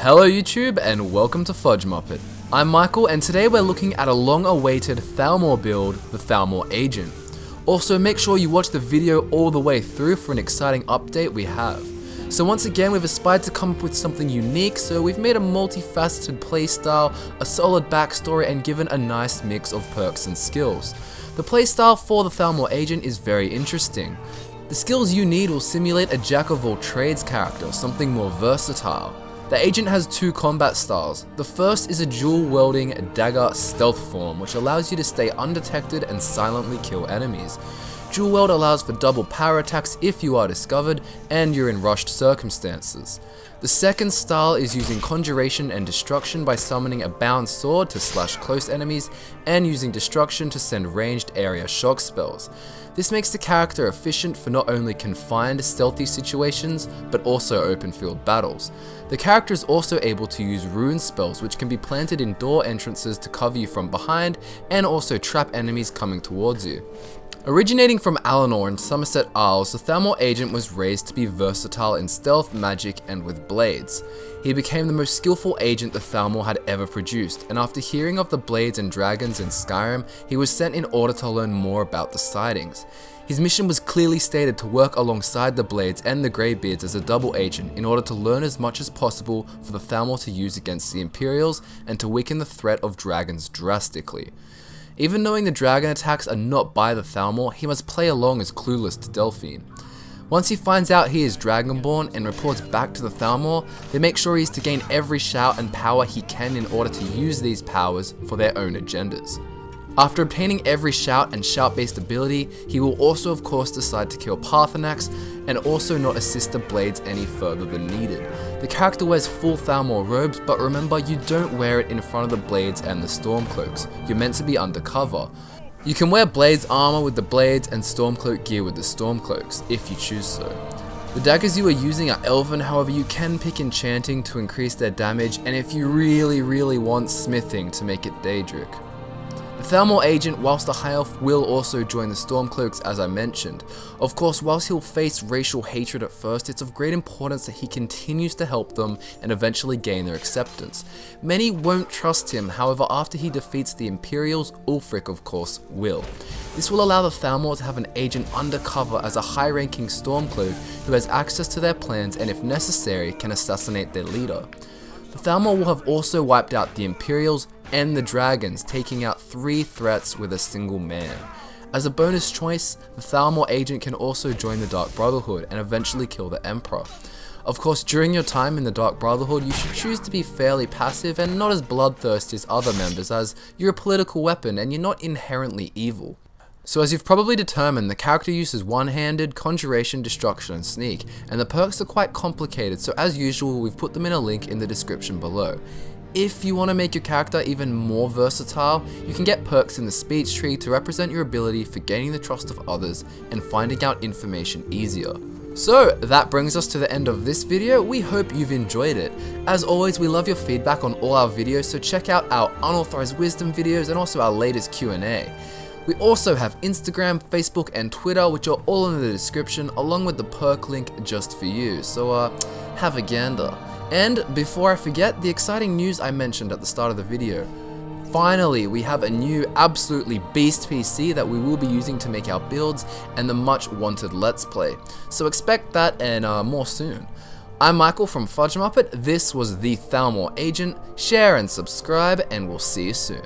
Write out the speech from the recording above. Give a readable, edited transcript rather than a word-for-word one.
Hello YouTube and welcome to FudgeMuppet. I'm Michael and today we're looking at a long-awaited Thalmor build, the Thalmor Agent. Also make sure you watch the video all the way through for an exciting update we have. So once again we've aspired to come up with something unique, so we've made a multifaceted playstyle, a solid backstory and given a nice mix of perks and skills. The playstyle for the Thalmor Agent is very interesting. The skills you need will simulate a jack-of-all-trades character, something more versatile. The agent has two combat styles. The first is a dual-wielding dagger stealth form, which allows you to stay undetected and silently kill enemies. Dual wield allows for double power attacks if you are discovered and you're in rushed circumstances. The second style is using conjuration and destruction by summoning a bound sword to slash close enemies and using destruction to send ranged area shock spells. This makes the character efficient for not only confined stealthy situations but also open field battles. The character is also able to use rune spells which can be planted in door entrances to cover you from behind and also trap enemies coming towards you. Originating from Alinor in Somerset Isles, the Thalmor Agent was raised to be versatile in stealth, magic, and with blades. He became the most skillful agent the Thalmor had ever produced, and after hearing of the blades and dragons in Skyrim, he was sent in order to learn more about the sightings. His mission was clearly stated to work alongside the Blades and the Greybeards as a double agent in order to learn as much as possible for the Thalmor to use against the Imperials and to weaken the threat of dragons drastically. Even knowing the dragon attacks are not by the Thalmor, he must play along as clueless to Delphine. Once he finds out he is Dragonborn and reports back to the Thalmor, they make sure he is to gain every shout and power he can in order to use these powers for their own agendas. After obtaining every shout and shout-based ability, he will also of course decide to kill Parthenax and also not assist the Blades any further than needed. The character wears full Thalmor robes, but remember you don't wear it in front of the Blades and the Stormcloaks. You're meant to be undercover. You can wear Blades armor with the Blades and Stormcloak gear with the Stormcloaks, if you choose so. The daggers you are using are elven, however you can pick enchanting to increase their damage, and if you really want smithing to make it Daedric. The Thalmor Agent, whilst a high elf, will also join the Stormcloaks as I mentioned. Of course, whilst he'll face racial hatred at first, it's of great importance that he continues to help them and eventually gain their acceptance. Many won't trust him, however after he defeats the Imperials, Ulfric of course will. This will allow the Thalmor to have an agent undercover as a high-ranking Stormcloak who has access to their plans and if necessary can assassinate their leader. The Thalmor will have also wiped out the Imperials and the dragons, taking out 3 threats with a single man. As a bonus choice, the Thalmor Agent can also join the Dark Brotherhood and eventually kill the Emperor. Of course, during your time in the Dark Brotherhood, you should choose to be fairly passive and not as bloodthirsty as other members, as you're a political weapon and you're not inherently evil. So as you've probably determined, the character uses one-handed, conjuration, destruction and sneak, and the perks are quite complicated, so as usual we've put them in a link in the description below. If you want to make your character even more versatile, you can get perks in the speech tree to represent your ability for gaining the trust of others and finding out information easier. So that brings us to the end of this video. We hope you've enjoyed it. As always, we love your feedback on all our videos, so check out our unauthorized wisdom videos and also our latest Q&A. We also have Instagram, Facebook and Twitter, which are all in the description along with the perk link just for you, so have a gander. And before I forget, the exciting news I mentioned at the start of the video. Finally, we have a new absolutely beast PC that we will be using to make our builds and the much wanted Let's Play. So expect that and more soon. I'm Michael from FudgeMuppet, this was the Thalmor Agent. Share and subscribe and we'll see you soon.